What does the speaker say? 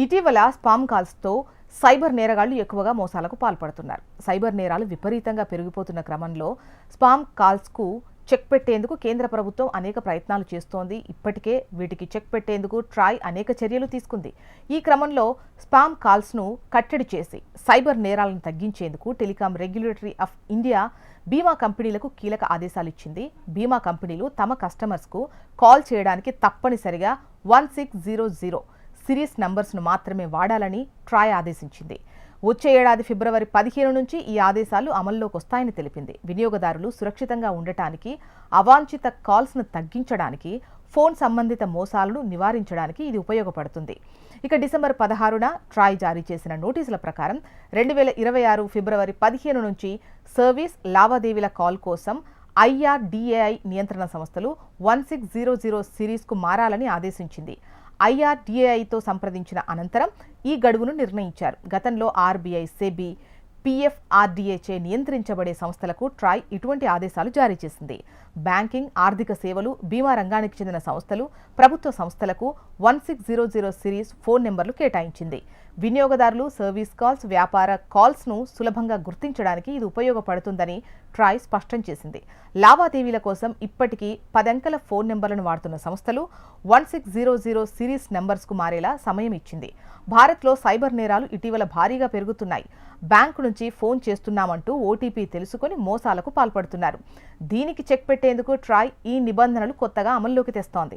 ఇటీవల spam కాల్స్తో cyber నేరగాళ్లు ఎక్కువగా మోసాలకు పాల్పడుతున్నారు. సైబర్ నేరాలు విపరీతంగా పెరిగిపోతున్న క్రమంలో స్పామ్ కాల్స్కు చెక్ పెట్టేందుకు కేంద్ర ప్రభుత్వం అనేక ప్రయత్నాలు చేస్తోంది. ఇప్పటికే వీటికి చెక్ పెట్టేందుకు ట్రాయ్ అనేక చర్యలు తీసుకుంది. ఈ క్రమంలో స్పామ్ కాల్స్ను కట్టడి చేసి సైబర్ నేరాలను తగ్గించేందుకు టెలికాం రెగ్యులేటరీ ఆఫ్ ఇండియా బీమా కంపెనీలకు కీలక ఆదేశాలు ఇచ్చింది. బీమా కంపెనీలు తమ కస్టమర్స్కు కాల్ చేయడానికి తప్పనిసరిగా 1600 సిరీస్ నంబర్స్ను మాత్రమే వాడాలని ట్రాయ్ ఆదేశించింది. వచ్చే ఏడాది ఫిబ్రవరి 15 నుంచి ఈ ఆదేశాలు అమల్లోకి వస్తాయని తెలిపింది. వినియోగదారులు సురక్షితంగా ఉండటానికి, అవాంఛిత కాల్స్ను తగ్గించడానికి, ఫోన్ సంబంధిత మోసాలను నివారించడానికి ఇది ఉపయోగపడుతుంది. ఇక డిసెంబర్ 16న ట్రాయ్ జారీ చేసిన నోటీసుల ప్రకారం 2026 ఫిబ్రవరి 15 నుంచి సర్వీస్ లావాదేవీల కాల్ కోసం IRDAI నియంత్రణ సంస్థలు 1600 సిరీస్కు మారాలని ఆదేశించింది. IRDAIతో సంప్రదించిన అనంతరం ఈ గడువును నిర్ణయించారు. గతంలో RBI, సెబీ, PFRDA చే నియంత్రించబడే సంస్థలకు ట్రాయ్ ఇటువంటి ఆదేశాలు జారీ చేసింది. బ్యాంకింగ్, ఆర్థిక సేవలు, బీమా రంగానికి చెందిన సంస్థలు, ప్రభుత్వ సంస్థలకు 1600 సిరీస్ ఫోన్ నెంబర్లు కేటాయించింది. వినియోగదారులు సర్వీస్ కాల్స్, వ్యాపార కాల్స్ను సులభంగా గుర్తించడానికి ఇది ఉపయోగపడుతుందని ట్రాయ్ స్పష్టం చేసింది. లావాదేవీల కోసం ఇప్పటికీ 10 అంకెల ఫోన్ నెంబర్లను వాడుతున్న సంస్థలు 1600 సిరీస్ నెంబర్స్కు మారేలా సమయం ఇచ్చింది. భారత్లో సైబర్ నేరాలు ఇటీవల భారీగా పెరుగుతున్నాయి. బ్యాంకు నుంచి ఫోన్ చేస్తున్నామంటూ ఓటీపీ తెలుసుకొని మోసాలకు పాల్పడుతున్నారు. దీనికి చెక్ పెట్టేందుకు ట్రాయ్ ఈ నిబంధనలు కొత్తగా అమల్లోకి తెస్తోంది.